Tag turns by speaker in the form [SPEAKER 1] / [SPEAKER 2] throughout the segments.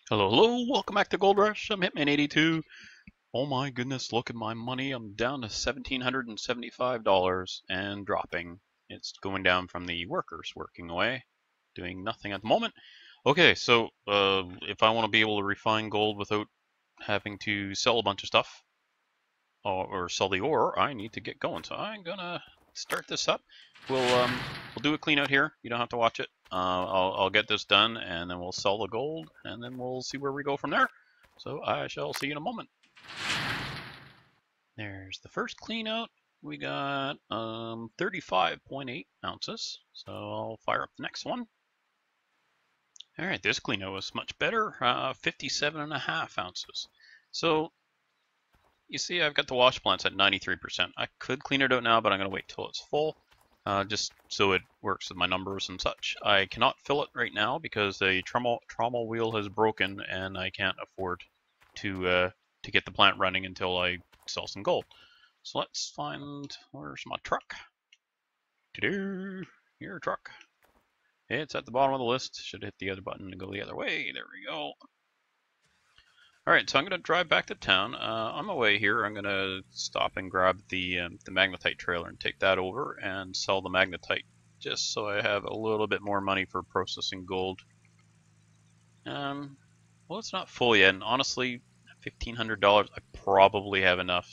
[SPEAKER 1] Hello, hello, welcome back to Gold Rush. I'm Hitman82. Oh my goodness, look at my money. I'm down to $1,775 and dropping. It's going down from the workers working away, doing nothing at the moment. Okay, so if I want to be able to refine gold without having to sell a bunch of stuff or sell the ore, I need to get going. So I'm gonna start this up. We'll do a clean out here. You don't have to watch it. I'll get this done, and then we'll sell the gold, and then we'll see where we go from there. So I shall see you in a moment. There's the first clean out. We got 35.8 ounces. So I'll fire up the next one. All right, this clean out was much better. 57.5 ounces. So you see, I've got the wash plants at 93%. I could clean it out now, but I'm going to wait till it's full, just so it works with my numbers and such. I cannot fill it right now because the trommel wheel has broken, and I can't afford to get the plant running until I sell some gold. So let's find, where's my truck? Your truck. It's at the bottom of the list. Should hit the other button to go the other way. There we go. Alright, so I'm going to drive back to town. On my way here, I'm going to stop and grab the magnetite trailer and take that over and sell the magnetite, just so I have a little bit more money for processing gold. Well, it's not full yet, and honestly, $1,500, I probably have enough.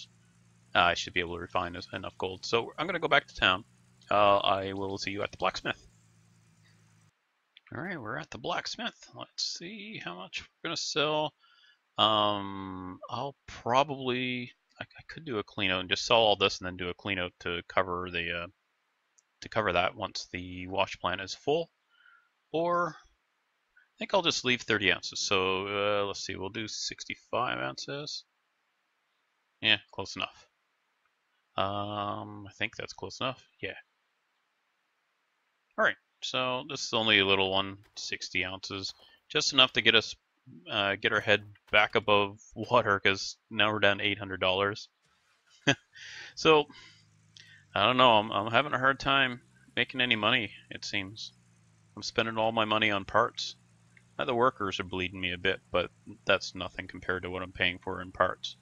[SPEAKER 1] I should be able to refine enough gold. So I'm going to go back to town. I will see you at the blacksmith. Alright, we're at the blacksmith. Let's see how much we're going to sell. I'll probably I could do a clean out and just sell all this and then do a clean out to cover the to cover that once the wash plant is full. Or I think I'll just leave 30 ounces. So let's see, we'll do 65 ounces. Yeah, close enough. I think that's close enough. Yeah. All right. So this is only a little one, 60 ounces, just enough to get us get our head back above water, because now we're down $800. So I don't know. I'm having a hard time making any money. It seems I'm spending all my money on parts. The workers are bleeding me a bit, but that's nothing compared to what I'm paying for in parts.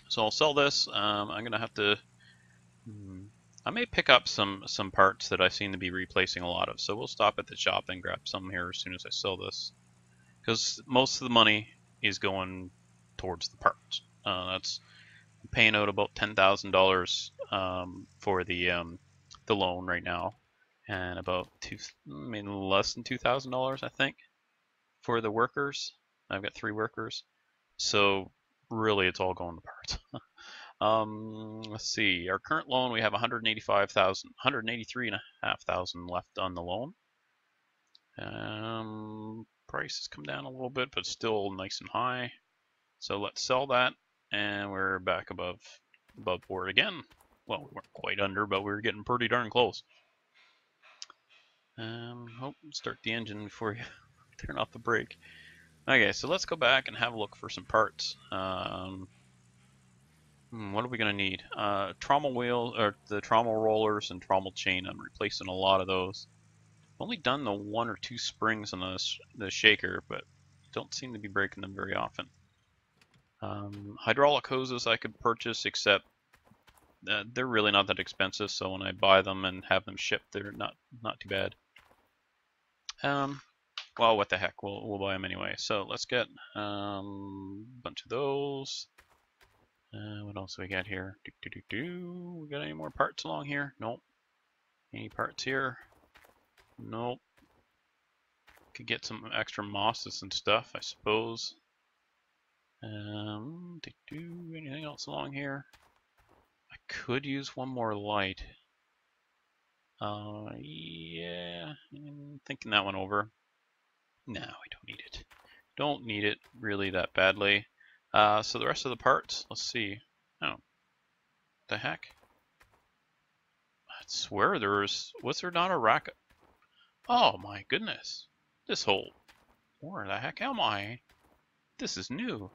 [SPEAKER 1] So I'll sell this. I'm gonna have to. I may pick up some parts that I seem to be replacing a lot of. So we'll stop at the shop and grab some here as soon as I sell this, because most of the money is going towards the parts. That's I'm paying out about $10,000 for the loan right now, and about less than $2,000 I think for the workers. I've got 3 workers, so really it's all going to parts. Let's see. Our current loan, we have 183,500 left on the loan. Price has come down a little bit, but still nice and high. So let's sell that, and we're back above board again. Well, we weren't quite under, but we were getting pretty darn close. Start the engine before you turn off the brake. Okay, so let's go back and have a look for some parts. What are we gonna need? Trommel wheel, or the trommel rollers and trommel chain. I'm replacing a lot of those. I've only done the 1 or 2 springs on the shaker, but don't seem to be breaking them very often. Hydraulic hoses I could purchase, except they're really not that expensive. So when I buy them and have them shipped, they're not too bad. Well, what the heck? We'll buy them anyway. So let's get a bunch of those. What else do we got here? We got any more parts along here? Nope. Any parts here? Nope. Could get some extra mosses and stuff, I suppose. Anything else along here? I could use one more light. Yeah, I'm thinking that one over. No, I don't need it. Don't need it really that badly. So the rest of the parts, let's see. Oh, what the heck? I swear was there not a rack? Oh my goodness. This whole, where the heck am I? This is new.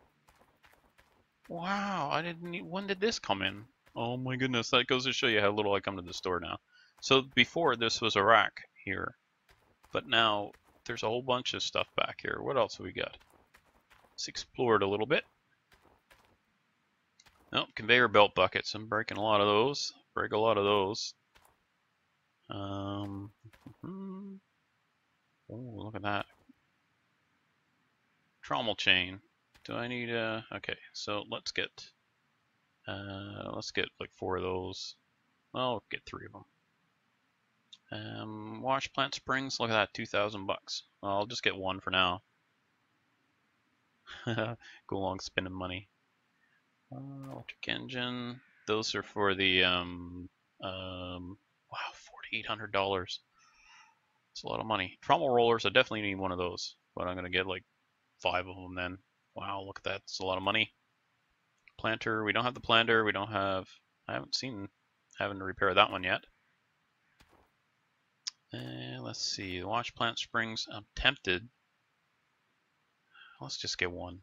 [SPEAKER 1] Wow, I didn't need, when did this come in? Oh my goodness, that goes to show you how little I come to the store now. So before this was a rack here, but now there's a whole bunch of stuff back here. What else have we got? Let's explore it a little bit. Oh, conveyor belt buckets. I'm breaking a lot of those. Break a lot of those. Oh, look at that. Trommel chain. Do I need a... Okay, so let's get like 4 of those. I'll get 3 of them. Wash plant springs. Look at that, 2,000 bucks. I'll just get 1 for now. Go along spending money. Electric engine. Those are for the wow, $4,800. It's a lot of money. Trommel rollers. I definitely need one of those, but I'm gonna get like 5 of them then. Wow, look at that. It's a lot of money. Planter. We don't have the planter. We don't have. I haven't seen having to repair that one yet. Let's see. The wash plant springs. I'm tempted. Let's just get 1.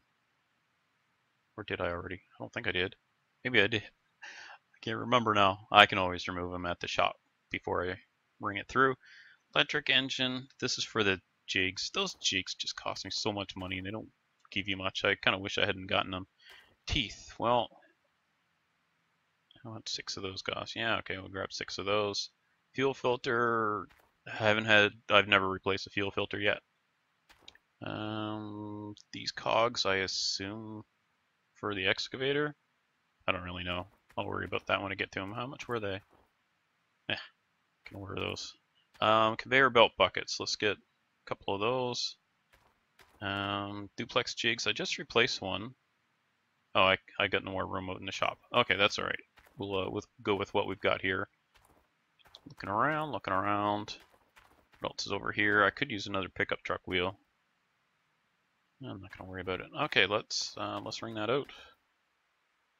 [SPEAKER 1] Or did I already? I don't think I did. Maybe I did. I can't remember now. I can always remove them at the shop before I bring it through. Electric engine. This is for the jigs. Those jigs just cost me so much money and they don't give you much. I kind of wish I hadn't gotten them. Teeth. Well, how much 6 of those cost? Yeah, okay, we'll grab 6 of those. Fuel filter. I've never replaced a fuel filter yet. These cogs, I assume, for the excavator. I don't really know. I'll worry about that when I get to them. How much were they? Can order those. Conveyor belt buckets. Let's get a couple of those. Duplex jigs. I just replaced one. Oh, I got no more room out in the shop. Okay, that's all right. We'll go with what we've got here. Looking around, looking around. What else is over here? I could use another pickup truck wheel. I'm not gonna worry about it. Okay, let's ring that out.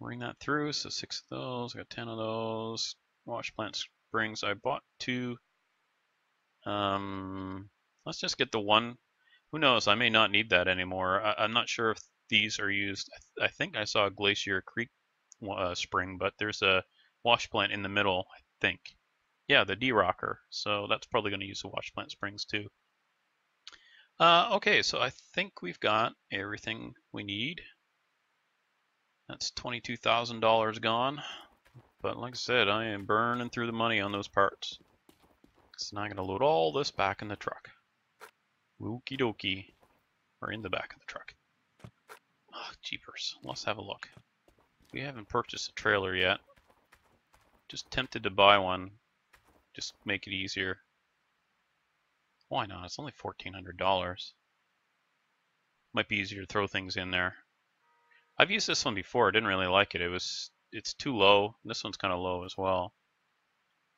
[SPEAKER 1] Ring that through. So 6 of those. I got 10 of those. Wash plant springs. I bought 2. Let's just get the 1. Who knows? I may not need that anymore. I'm not sure if these are used. I think I saw a Glacier Creek spring, but there's a wash plant in the middle, I think. Yeah, the D-Rocker. So that's probably going to use the wash plant springs too. Okay, so I think we've got everything we need. That's $22,000 gone. But like I said, I am burning through the money on those parts. So now I'm going to load all this back in the truck. Okie dokie. Or in the back of the truck. Oh, jeepers. Let's have a look. We haven't purchased a trailer yet. Just tempted to buy one. Just make it easier. Why not? It's only $1,400. Might be easier to throw things in there. I've used this one before. I didn't really like it. It's too low. This one's kind of low as well.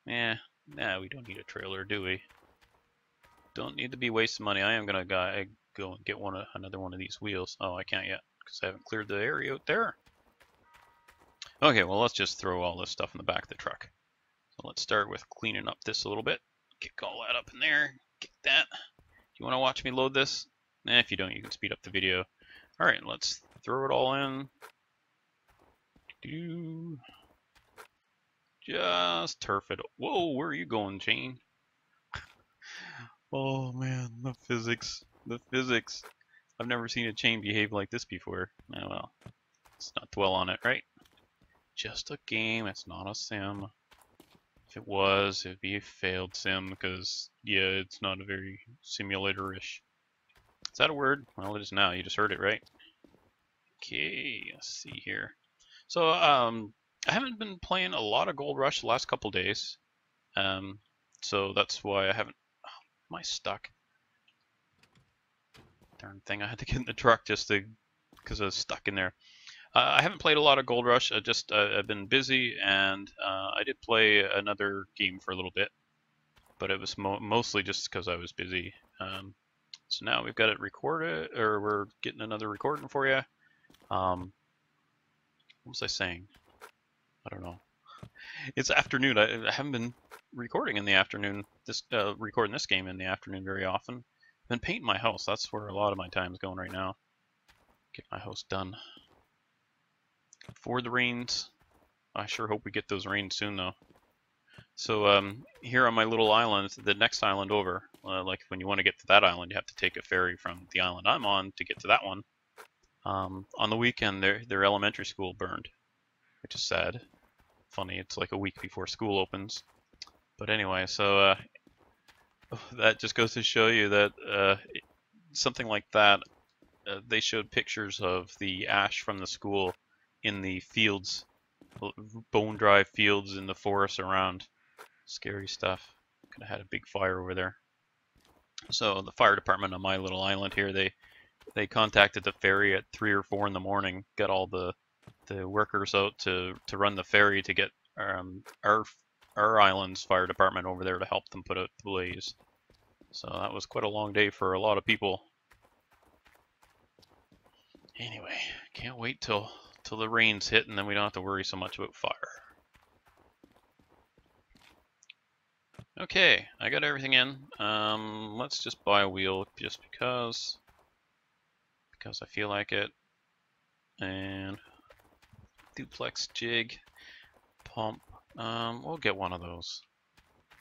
[SPEAKER 1] Nah, we don't need a trailer, do we? Don't need to be wasting money. I am gonna go and get another one of these wheels. Oh, I can't yet because I haven't cleared the area out there. Okay, well let's just throw all this stuff in the back of the truck. So let's start with cleaning up this a little bit. Kick all that up in there. Kick that. You want to watch me load this? If you don't, you can speed up the video. All right, let's throw it all in. Just turf it. Whoa, where are you going, Shane? Oh man, the physics. The physics. I've never seen a chain behave like this before. Oh well, let's not dwell on it, right? Just a game, it's not a sim. If it was, it'd be a failed sim because, yeah, it's not a very simulator-ish. Is that a word? Well, it is now. You just heard it, right? Okay, let's see here. So, I haven't been playing a lot of Gold Rush the last couple days. So that's why I haven't... Oh, am I stuck? Darn thing, I had to get in the truck just because I was stuck in there. I haven't played a lot of Gold Rush. I've been busy, and I did play another game for a little bit, but it was mostly just because I was busy. So now we've got it recorded, or we're getting another recording for you. What was I saying? I don't know. It's afternoon. I haven't been recording in the afternoon. Recording this game in the afternoon very often. I've been painting my house. That's where a lot of my time is going right now. Get my house done. For the rains. I sure hope we get those rains soon, though. So here on my little island, the next island over, like when you want to get to that island, you have to take a ferry from the island I'm on to get to that one. On the weekend, their elementary school burned, which is sad. Funny, it's like a week before school opens. But anyway, so that just goes to show you that something like that, they showed pictures of the ash from the school in the fields, bone dry fields in the forest around. Scary stuff. Could have had a big fire over there. So the fire department on my little island here, they contacted the ferry at 3 or 4 in the morning, got all the workers out to run the ferry to get our island's fire department over there to help them put out the blaze. So that was quite a long day for a lot of people. Anyway, can't wait till the rains hit and then we don't have to worry so much about fire. Okay, I got everything in. Let's just buy a wheel just because I feel like it. And duplex jig, pump. We'll get one of those.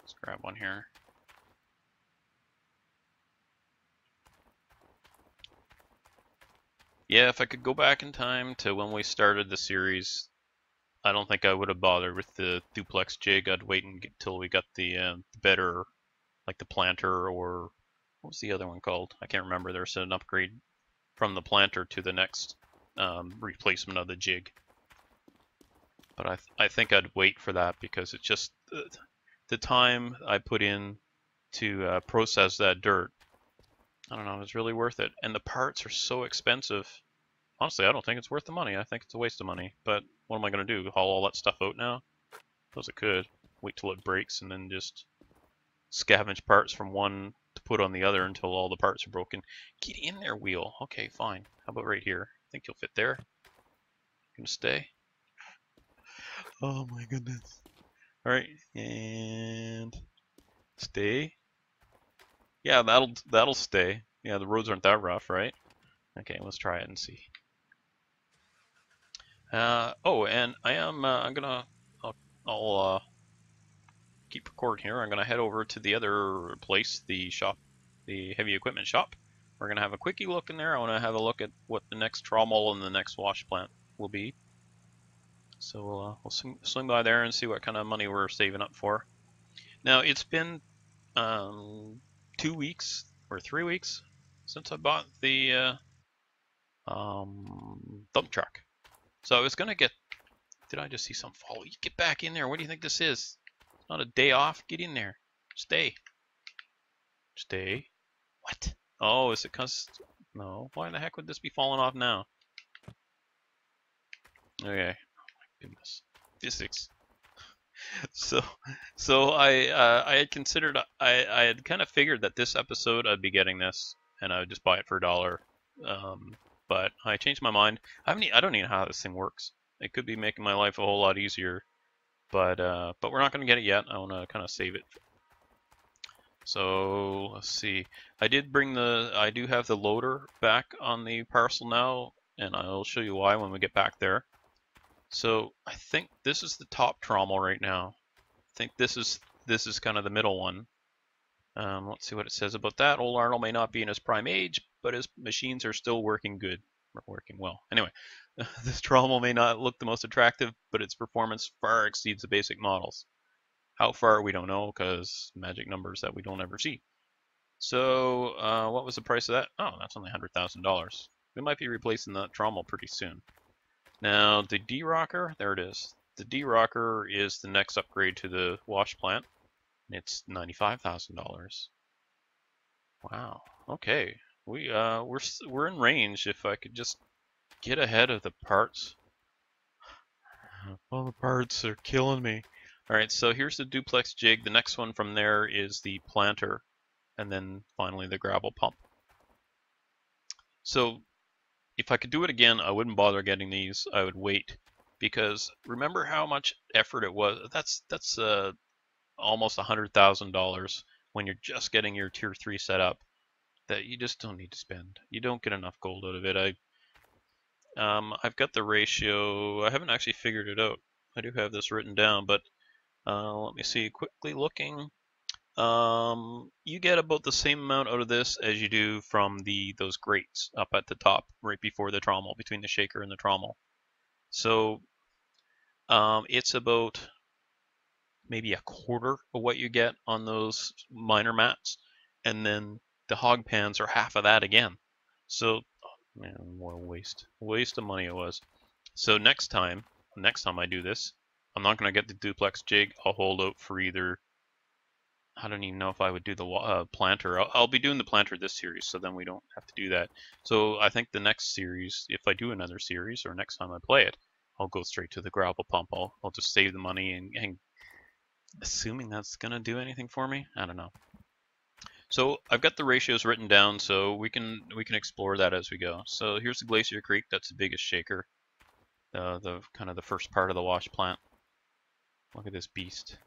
[SPEAKER 1] Let's grab one here. Yeah, if I could go back in time to when we started the series, I don't think I would have bothered with the duplex jig. I'd wait until we got the better, like the planter, or what was the other one called? I can't remember. There's an upgrade from the planter to the next replacement of the jig. But I think I'd wait for that because it's just the time I put in to process that dirt. I don't know, it's really worth it. And the parts are so expensive. Honestly, I don't think it's worth the money. I think it's a waste of money. But what am I going to do? Haul all that stuff out now? Suppose I could. Wait till it breaks and then just scavenge parts from one to put on the other until all the parts are broken. Get in there, wheel. Okay, fine. How about right here? I think you'll fit there. Gonna stay? Oh my goodness. Alright, and stay. Yeah, that'll stay. Yeah, the roads aren't that rough, right? Okay, let's try it and see. Oh, and I'll keep recording here. I'm gonna head over to the other place, the shop, the heavy equipment shop. We're gonna have a quickie look in there. I want to have a look at what the next trommel and the next wash plant will be. So we'll swing by there and see what kind of money we're saving up for. Now it's been 2 weeks or 3 weeks since I bought the dump truck. So I was gonna get. Did I just see some fall? You get back in there. What do you think this is? It's not a day off. Get in there. Stay. Stay. What? Oh, is it cause? No. Why the heck would this be falling off now? Okay. Oh my goodness. Physics. So I had considered. I had kind of figured that this episode I'd be getting this, and I would just buy it for $1. But I changed my mind. I don't even know how this thing works. It could be making my life a whole lot easier, but we're not going to get it yet. I want to kind of save it. So let's see. I do have the loader back on the parcel now, and I'll show you why when we get back there. So I think this is the top trommel right now. I think this is kind of the middle one. Let's see what it says about that. Old Arnold may not be in his prime age, but his machines are still working good. Working well. Anyway, this trommel may not look the most attractive, but its performance far exceeds the basic models. How far, we don't know, because magic numbers that we don't ever see. So, what was the price of that? Oh, that's only $100,000. We might be replacing that trommel pretty soon. Now, the D-Rocker, there it is. The D-Rocker is the next upgrade to the wash plant. It's $95,000. Wow. Okay. We're in range. If I could just get ahead of the parts. All the parts are killing me. All right. So here's the duplex jig. The next one from there is the planter, and then finally the gravel pump. So if I could do it again, I wouldn't bother getting these. I would wait, because remember how much effort it was. That's almost $100,000 when you're just getting your tier 3 set up, that you just don't need to spend. You don't get enough gold out of it. I've got the ratio. I haven't actually figured it out. I do have this written down, but Let me see, quickly looking. You get about the same amount out of this as you do from those grates up at the top, right before the trommel, between the shaker and the trommel. So it's about maybe a quarter of what you get on those minor mats, and then the hog pans are half of that again. So, man, what a waste of money it was. So next time I do this, I'm not gonna get the duplex jig. I'll hold out for either. I don't even know if I would do the planter. I'll be doing the planter this series, so then we don't have to do that. So I think the next series, if I do another series, or next time I play it, I'll go straight to the gravel pump. I'll just save the money and assuming that's gonna do anything for me. I don't know. So I've got the ratios written down, so we can explore that as we go. So here's the Glacier Creek. That's the biggest shaker. The kind of the first part of the wash plant. Look at this beast.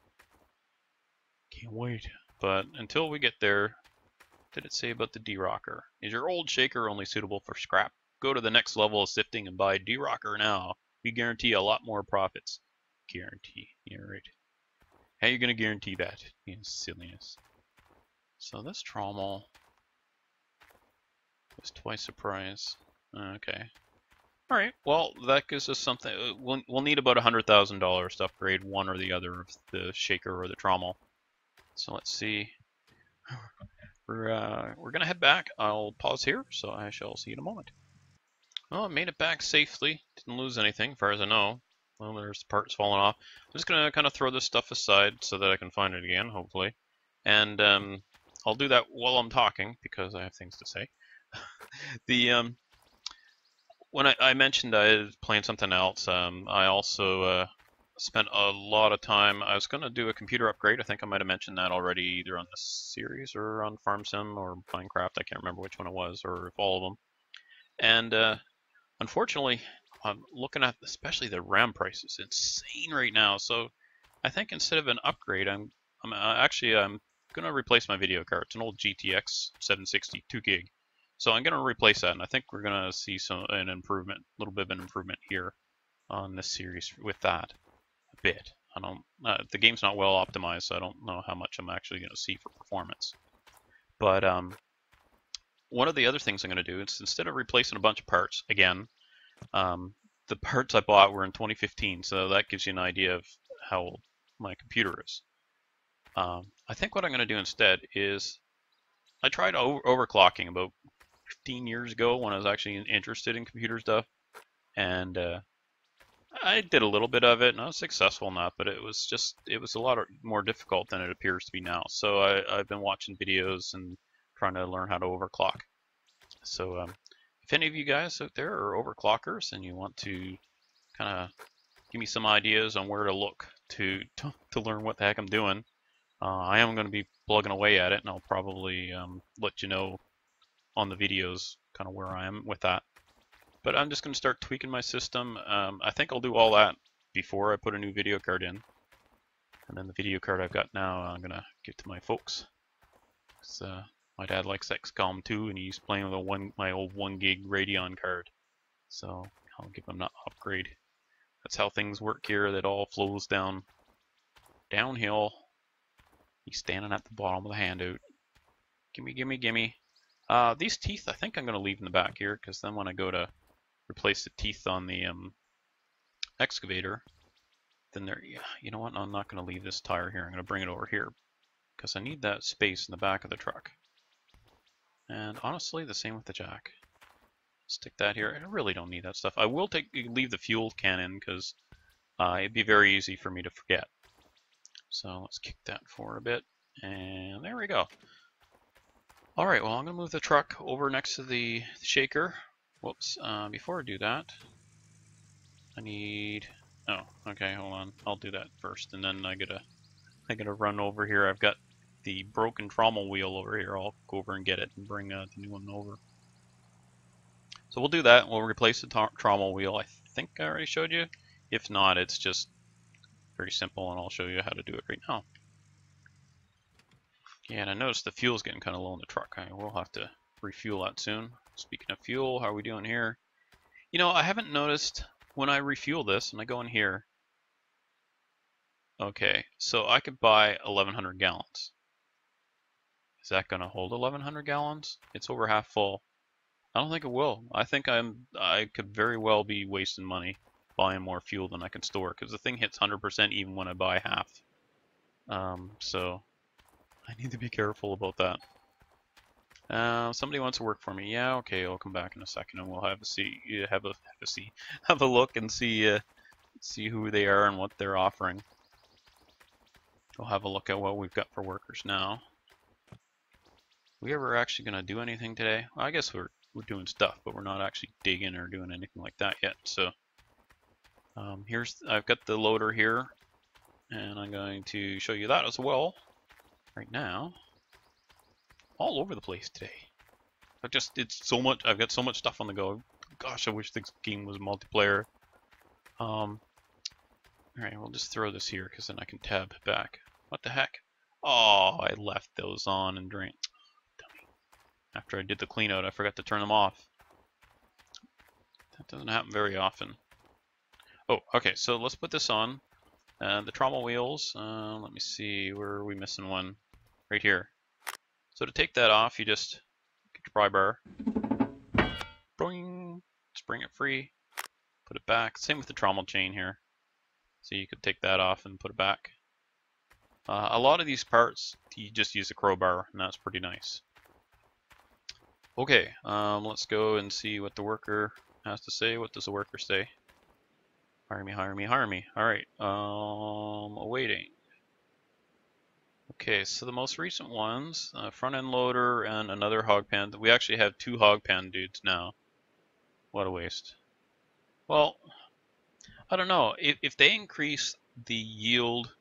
[SPEAKER 1] Can't wait. But until we get there, did it say about the D-Rocker? Is your old shaker only suitable for scrap? Go to the next level of sifting and buy D-Rocker now. We guarantee a lot more profits. Guarantee. Yeah, right. How are you going to guarantee that? You silliness. So this trommel was twice the price. Okay. Alright, well, that gives us something. We'll need about $100,000 to upgrade one or the other of the shaker or the trommel. So let's see. We're going to head back. I'll pause here, so I shall see you in a moment. Well, I made it back safely. Didn't lose anything, as far as I know. Well, there's parts falling off. I'm just going to kind of throw this stuff aside so that I can find it again, hopefully. And I'll do that while I'm talking, because I have things to say. When I mentioned I was playing something else, I also spent a lot of time. I was going to do a computer upgrade. I think I might have mentioned that already, either on this series or on Farm Sim or Minecraft. I can't remember which one it was, or if all of them. And unfortunately, I'm looking at especially the RAM price is insane right now. So I think instead of an upgrade, I'm going to replace my video card. It's an old GTX 760 2 gig. So I'm going to replace that, and I think we're going to see an improvement, a little bit of an improvement here on this series with that a bit. The game's not well optimized, so I don't know how much I'm actually going to see for performance. But one of the other things I'm going to do is, instead of replacing a bunch of parts again, the parts I bought were in 2015, so that gives you an idea of how old my computer is. I think what I'm going to do instead is, I tried overclocking about 15 years ago when I was actually interested in computer stuff, and I did a little bit of it, and I was successful in that, but it was a lot more difficult than it appears to be now. So I've been watching videos and trying to learn how to overclock. So if any of you guys out there are overclockers and you want to kind of give me some ideas on where to look to learn what the heck I'm doing, I am going to be plugging away at it, and I'll probably let you know on the videos kind of where I am with that. But I'm just going to start tweaking my system. I think I'll do all that before I put a new video card in. And then the video card I've got now, I'm going to give to my folks. My dad likes XCOM 2, and he's playing with my old 1 gig Radeon card. So I'll give him that upgrade. That's how things work here. That all flows downhill. He's standing at the bottom of the handout. Gimme, gimme, gimme. These teeth, I think I'm going to leave in the back here, because then when I go to replace the teeth on the excavator, then you know what, I'm not going to leave this tire here. I'm going to bring it over here, because I need that space in the back of the truck. And honestly, the same with the jack. Stick that here. I really don't need that stuff. I will leave the fuel can in, because it'd be very easy for me to forget. So let's kick that forward a bit, and there we go. Alright, well, I'm going to move the truck over next to the shaker. Whoops, before I do that, I need... Oh, okay, hold on. I'll do that first, and then I gotta run over here. I've got the broken trommel wheel over here. I'll go over and get it and bring the new one over. So we'll do that. We'll replace the trommel wheel. I think I already showed you. If not, it's just very simple, and I'll show you how to do it right now. Yeah, and I noticed the fuel's getting kind of low in the truck. I will have to refuel that soon. Speaking of fuel, how are we doing here? You know, I haven't noticed when I refuel this, and I go in here, Okay, so I could buy 1,100 gallons. Is that going to hold 1,100 gallons? It's over half full. I don't think it will. I think I could very well be wasting money buying more fuel than I can store because the thing hits 100% even when I buy half. So I need to be careful about that. Somebody wants to work for me. Yeah, okay, I'll come back in a second and we'll have a see, have a look and see who they are and what they're offering. We'll have a look at what we've got for workers now. We ever actually gonna do anything today? Well, I guess we're doing stuff, but we're not actually digging or doing anything like that yet. So I've got the loader here, and I'm going to show you that as well. Right now, all over the place today. I've got so much stuff on the go. Gosh, I wish this game was multiplayer. All right, we'll just throw this here because then I can tab back. What the heck? Oh, I left those on and drained. After I did the clean out, I forgot to turn them off. That doesn't happen very often. Oh, okay, so let's put this on. The trommel wheels, let me see, where are we missing one? Right here. So to take that off, you just get your pry bar. Boing! Just bring it free. Put it back. Same with the trommel chain here. So you could take that off and put it back. A lot of these parts, you just use a crowbar, and that's pretty nice. Okay, let's go and see what the worker has to say. What does the worker say? Hire me, hire me, hire me. Alright, awaiting. Okay, so the most recent ones, front end loader and another hog pan. We actually have 2 hog pan dudes now. What a waste. Well, I don't know. If they increase the yield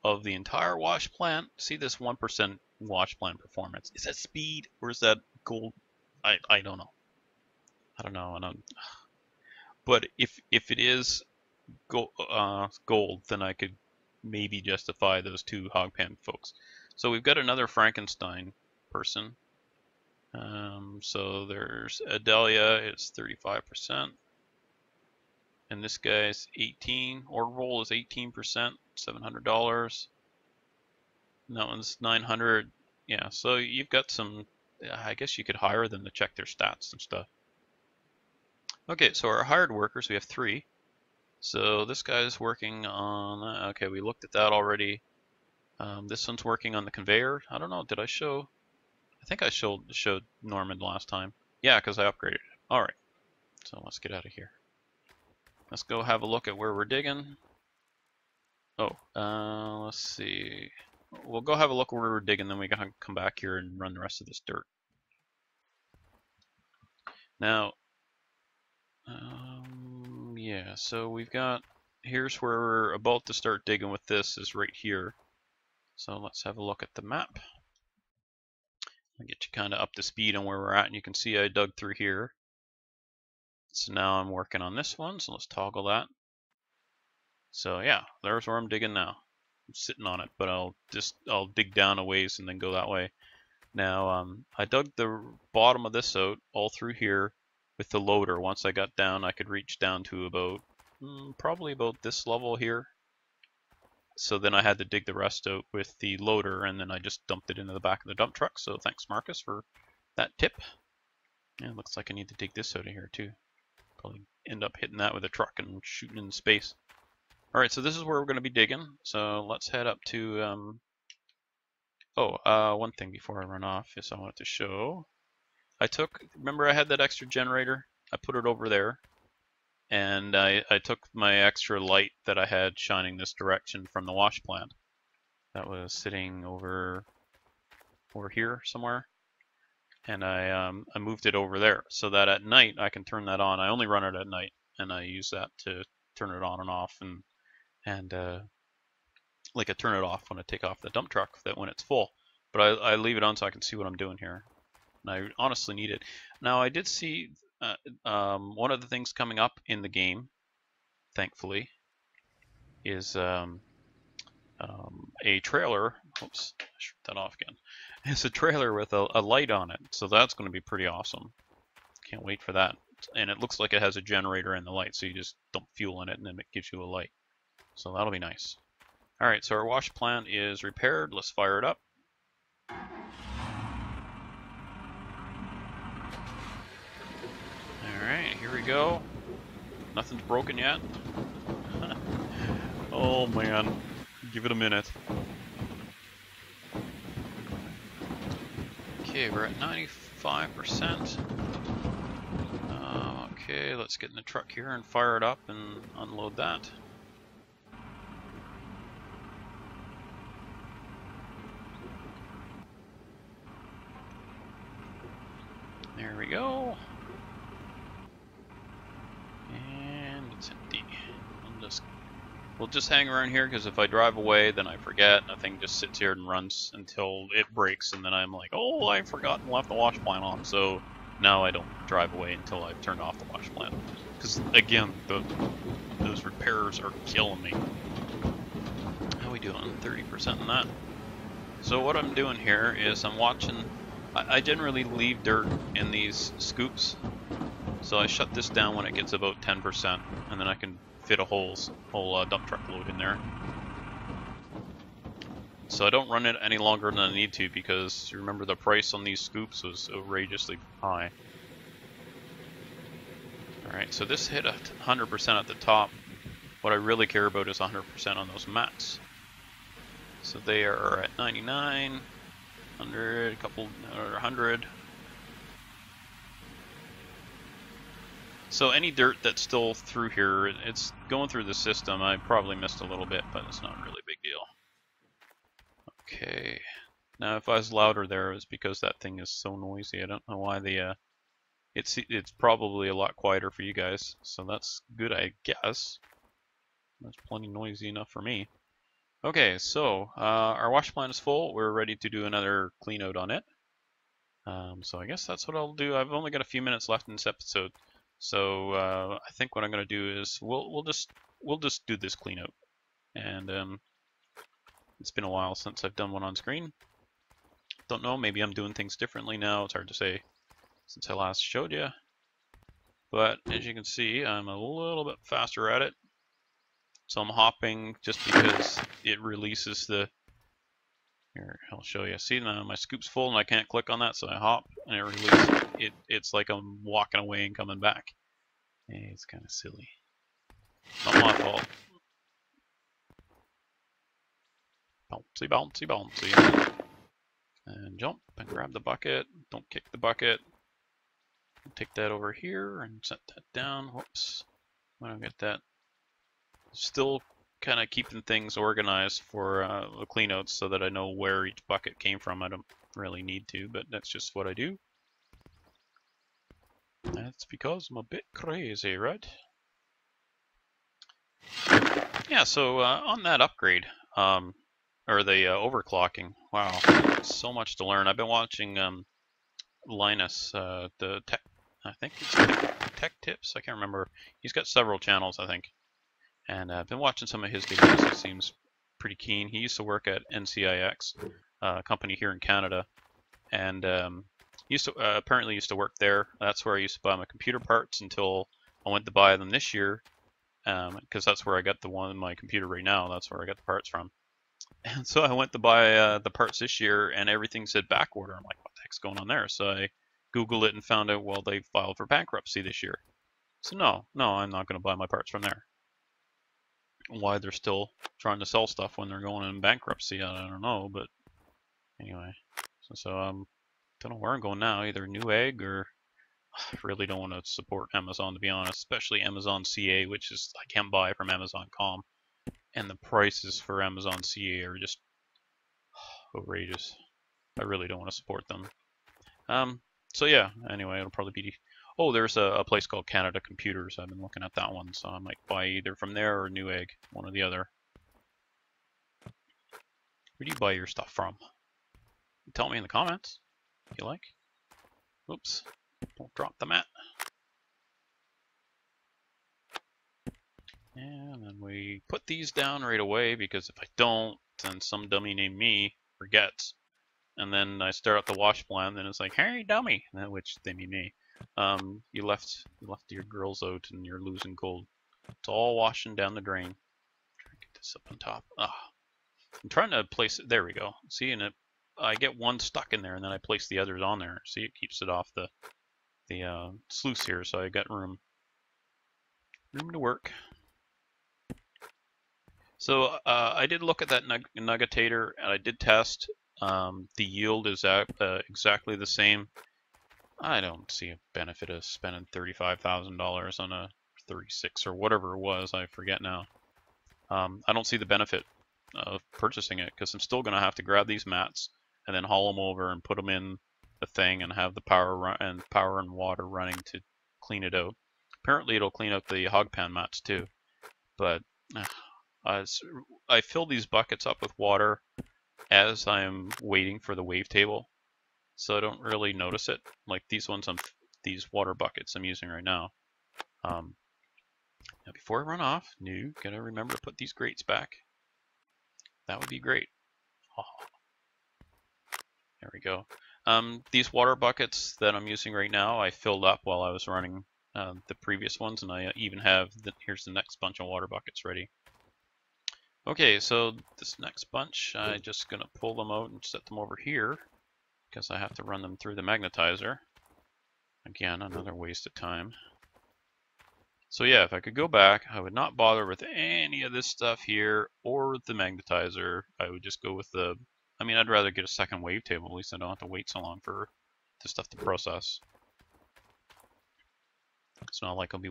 [SPEAKER 1] of the entire wash plant, see this 1% wash plant performance. Is that speed or is that gold? I don't know. I don't know. But if it is gold, then I could maybe justify those 2 hog pan folks. So we've got another Frankenstein person. So there's Adelia, it's 35%. And this guy's 18. Order roll is 18%, $700. And that one's 900. Yeah, so you've got some. I guess you could hire them to check their stats and stuff. Okay, so our hired workers, we have 3. So this guy's working on. Okay, we looked at that already. This one's working on the conveyor. I don't know. Did I show? I think I showed Norman last time. Yeah, because I upgraded it. All right. So let's get out of here. Let's go have a look at where we're digging. Oh, let's see. We'll go have a look where we're digging, then we can come back here and run the rest of this dirt. Now, yeah, so we've got, here's where we're about to start digging with this, is right here. So let's have a look at the map. I'll get you kind of up to speed on where we're at, and you can see I dug through here. So now I'm working on this one, so let's toggle that. So yeah, there's where I'm digging now. I'm sitting on it, but I'll dig down a ways and then go that way. Now I dug the bottom of this out all through here with the loader. Once I got down, I could reach down to about probably about this level here. So then I had to dig the rest out with the loader, and then I just dumped it into the back of the dump truck. So thanks, Marcus, for that tip. Yeah, it looks like I need to dig this out of here too. Probably end up hitting that with a truck and shooting in space. Alright, so this is where we're going to be digging. So let's head up to, one thing before I run off is I wanted to show. Remember I had that extra generator? I put it over there. And I took my extra light that I had shining this direction from the wash plant. That was sitting over here somewhere. And I moved it over there so that at night I can turn that on. I only run it at night, and I use that to turn it on and off, and like I turn it off when I take off the dump truck that when it's full. But I leave it on so I can see what I'm doing here. And I honestly need it. Now I did see one of the things coming up in the game, thankfully, is a trailer. Oops, I shut that off again. It's a trailer with a light on it, so that's going to be pretty awesome. Can't wait for that. And it looks like it has a generator in the light, so you just dump fuel in it and then it gives you a light. So that'll be nice. Alright, so our wash plant is repaired. Let's fire it up. Alright, here we go. Nothing's broken yet. Oh man, give it a minute. Okay, we're at 95%. Okay, let's get in the truck here and fire it up and unload that. There we go. And it's empty. We'll just hang around here because if I drive away, then I forget. The thing just sits here and runs until it breaks, and then I'm like, oh, I forgot and left the wash plant on. So now I don't drive away until I've turned off the wash plant. Because again, those repairs are killing me. How are we doing? 30% on that. So what I'm doing here is I'm watching. I generally leave dirt in these scoops, so I shut this down when it gets about 10%, and then I can fit a whole dump truck load in there. So I don't run it any longer than I need to, because remember the price on these scoops was outrageously high. Alright, so this hit 100% at the top. What I really care about is 100% on those mats. So they are at 99, 100, a couple, or 100. So any dirt that's still through here, it's going through the system. I probably missed a little bit, but it's not really a big deal. Okay. Now if I was louder there, it's because that thing is so noisy. I don't know why the it's probably a lot quieter for you guys. So that's good, I guess. That's plenty noisy enough for me. Okay, so our wash plant is full. We're ready to do another clean out on it. So I guess that's what I'll do. I've only got a few minutes left in this episode. So I think what I'm going to do is we'll just do this clean out, and it's been a while since I've done one on screen. Don't know, maybe I'm doing things differently now. It's hard to say since I last showed you. But as you can see, I'm a little bit faster at it. So I'm hopping just because it releases the. Here, I'll show you. See, now my scoop's full and I can't click on that, so I hop and it releases it. It's like I'm walking away and coming back. Hey, it's kind of silly. Not my fault. Bouncy, bouncy, bouncy. And jump and grab the bucket. Don't kick the bucket. Take that over here and set that down. Whoops. I don't get that. Still kind of keeping things organized for the cleanouts so that I know where each bucket came from. I don't really need to, but that's just what I do. That's because I'm a bit crazy, right? Yeah, so on that upgrade, or the overclocking, wow, so much to learn. I've been watching Linus, the tech, I think it's tech tips, I can't remember. He's got several channels, I think. And I've been watching some of his videos. He seems pretty keen. He used to work at NCIX, a company here in Canada, and he used to apparently used to work there. That's where I used to buy my computer parts until I went to buy them this year, because that's where I got the one in my computer right now. That's where I got the parts from. And so I went to buy the parts this year, and everything said back order. I'm like, what the heck's going on there? So I Googled it and found out, well, they filed for bankruptcy this year. So no, I'm not going to buy my parts from there. Why they're still trying to sell stuff when they're going in bankruptcy, I don't know, but anyway. So don't know where I'm going now, either Newegg or I really don't want to support Amazon, to be honest, especially Amazon CA, which is I can't buy from Amazon.com, and the prices for Amazon CA are just outrageous. I really don't want to support them. So yeah, anyway, it'll probably be. Oh, there's a place called Canada Computers. I've been looking at that one, so I might buy either from there or Newegg, one or the other. Where do you buy your stuff from? Tell me in the comments if you like. Oops, don't drop the mat. And then we put these down right away, because if I don't, then some dummy named me forgets. And then I start up the wash plant, and it's like, hey, dummy, which they mean me. You left your girls out, and you're losing cold. It's all washing down the drain. Try to get this up on top. Ah, I'm trying to place it. There we go. See, and I get one stuck in there, and then I place the others on there. See, it keeps it off the sluice here, so I got room to work. So I did look at that nuggetator, and I did test. The yield is exactly the same. I don't see a benefit of spending $35,000 on a 36 or whatever it was. I forget now. I don't see the benefit of purchasing it because I'm still going to have to grab these mats and then haul them over and put them in the thing and have the power and water running to clean it out. Apparently, it'll clean up the hog pan mats too, but I fill these buckets up with water as I'm waiting for the wavetable, so I don't really notice it. Like these water buckets I'm using right now. Now before I run off, gotta remember to put these grates back. That would be great. Oh, there we go. These water buckets that I'm using right now, I filled up while I was running the previous ones, and I even have here's the next bunch of water buckets ready. Okay, so this next bunch, I'm just going to pull them out and set them over here because I have to run them through the magnetizer. Again, another waste of time. So yeah, if I could go back, I would not bother with any of this stuff here or the magnetizer. I would just go with I'd rather get a second wavetable. At least I don't have to wait so long for the stuff to process. It's not like I'll be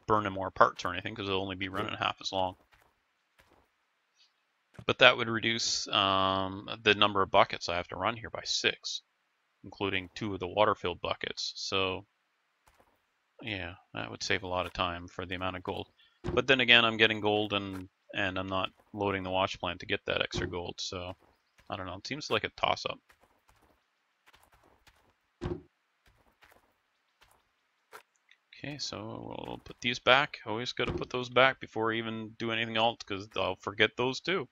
[SPEAKER 1] burning more parts or anything because it'll only be running half as long. But that would reduce the number of buckets I have to run here by 6, including 2 of the water-filled buckets. So, yeah, that would save a lot of time for the amount of gold. But then again, I'm getting gold and I'm not loading the wash plant to get that extra gold. So, I don't know. It seems like a toss-up. Okay, so we'll put these back. Always got to put those back before I even do anything else because I'll forget those too.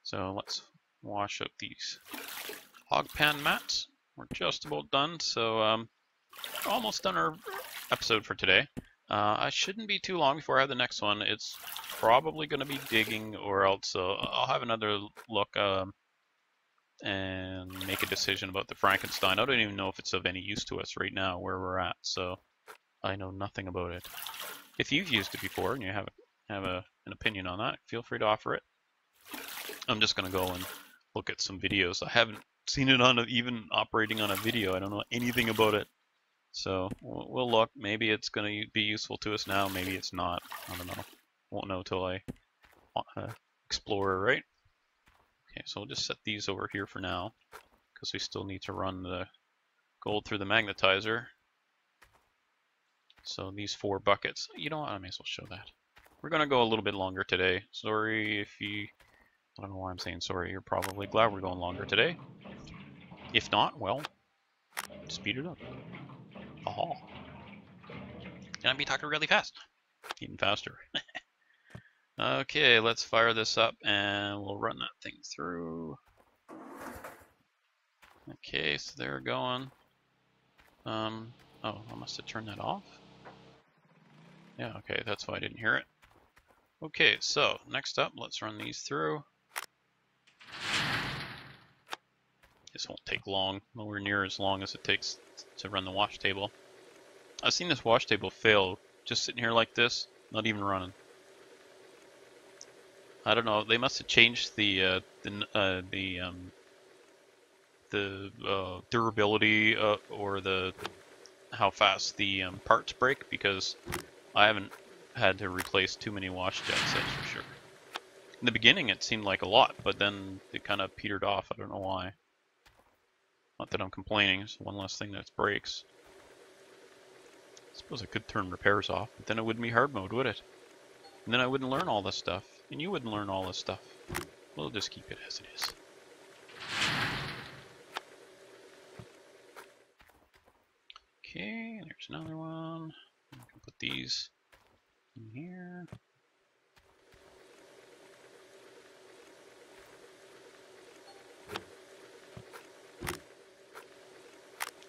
[SPEAKER 1] So let's wash up these hog pan mats. We're just about done, so we're almost done our episode for today. I shouldn't be too long before I have the next one. It's probably going to be digging, or else I'll have another look and make a decision about the Frankenstein. I don't even know if it's of any use to us right now where we're at, so I know nothing about it. If you've used it before and you have an opinion on that, feel free to offer it. I'm just going to go and look at some videos. I haven't seen it even operating on a video. I don't know anything about it. So we'll look. Maybe it's going to be useful to us now. Maybe it's not. I don't know. Won't know till I explore, right? Okay, so we'll just set these over here for now because we still need to run the gold through the magnetizer. So these 4 buckets. You know what? I may as well show that. We're going to go a little bit longer today. Sorry if you... I don't know why I'm saying sorry. You're probably glad we're going longer today. If not, well, speed it up. Oh. And I'd be talking really fast. Even faster. Okay, let's fire this up and we'll run that thing through. Okay, so they're going. Oh, I must have turned that off. Yeah, okay, that's why I didn't hear it. Okay, so next up, let's run these through. This won't take long, nowhere near as long as it takes to run the wash table. I've seen this wash table fail just sitting here like this, not even running. I don't know. They must have changed the durability or how fast the parts break, because I haven't had to replace too many wash jets, that's for sure. In the beginning, it seemed like a lot, but then it kind of petered off. I don't know why. Not that I'm complaining. It's one less thing that breaks. I suppose I could turn repairs off, but then it wouldn't be hard mode, would it? And then I wouldn't learn all this stuff, and you wouldn't learn all this stuff. We'll just keep it as it is. Okay, there's another one. I can put these in here.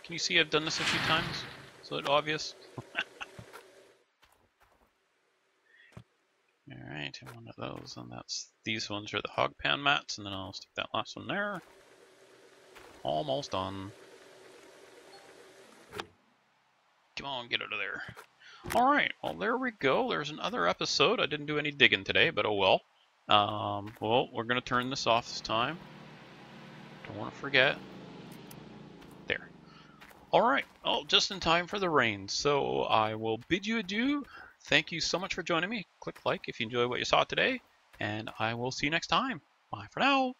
[SPEAKER 1] Can you see I've done this a few times? So it's obvious. Alright, I want to of those, and these ones are the hog pan mats, and then I'll stick that last one there. Almost done. Come on, get out of there. Alright, well there we go. There's another episode. I didn't do any digging today, but oh well. Well, we're going to turn this off this time. Don't want to forget. There. Alright, well, just in time for the rain. So I will bid you adieu. Thank you so much for joining me. Click like if you enjoyed what you saw today. And I will see you next time. Bye for now.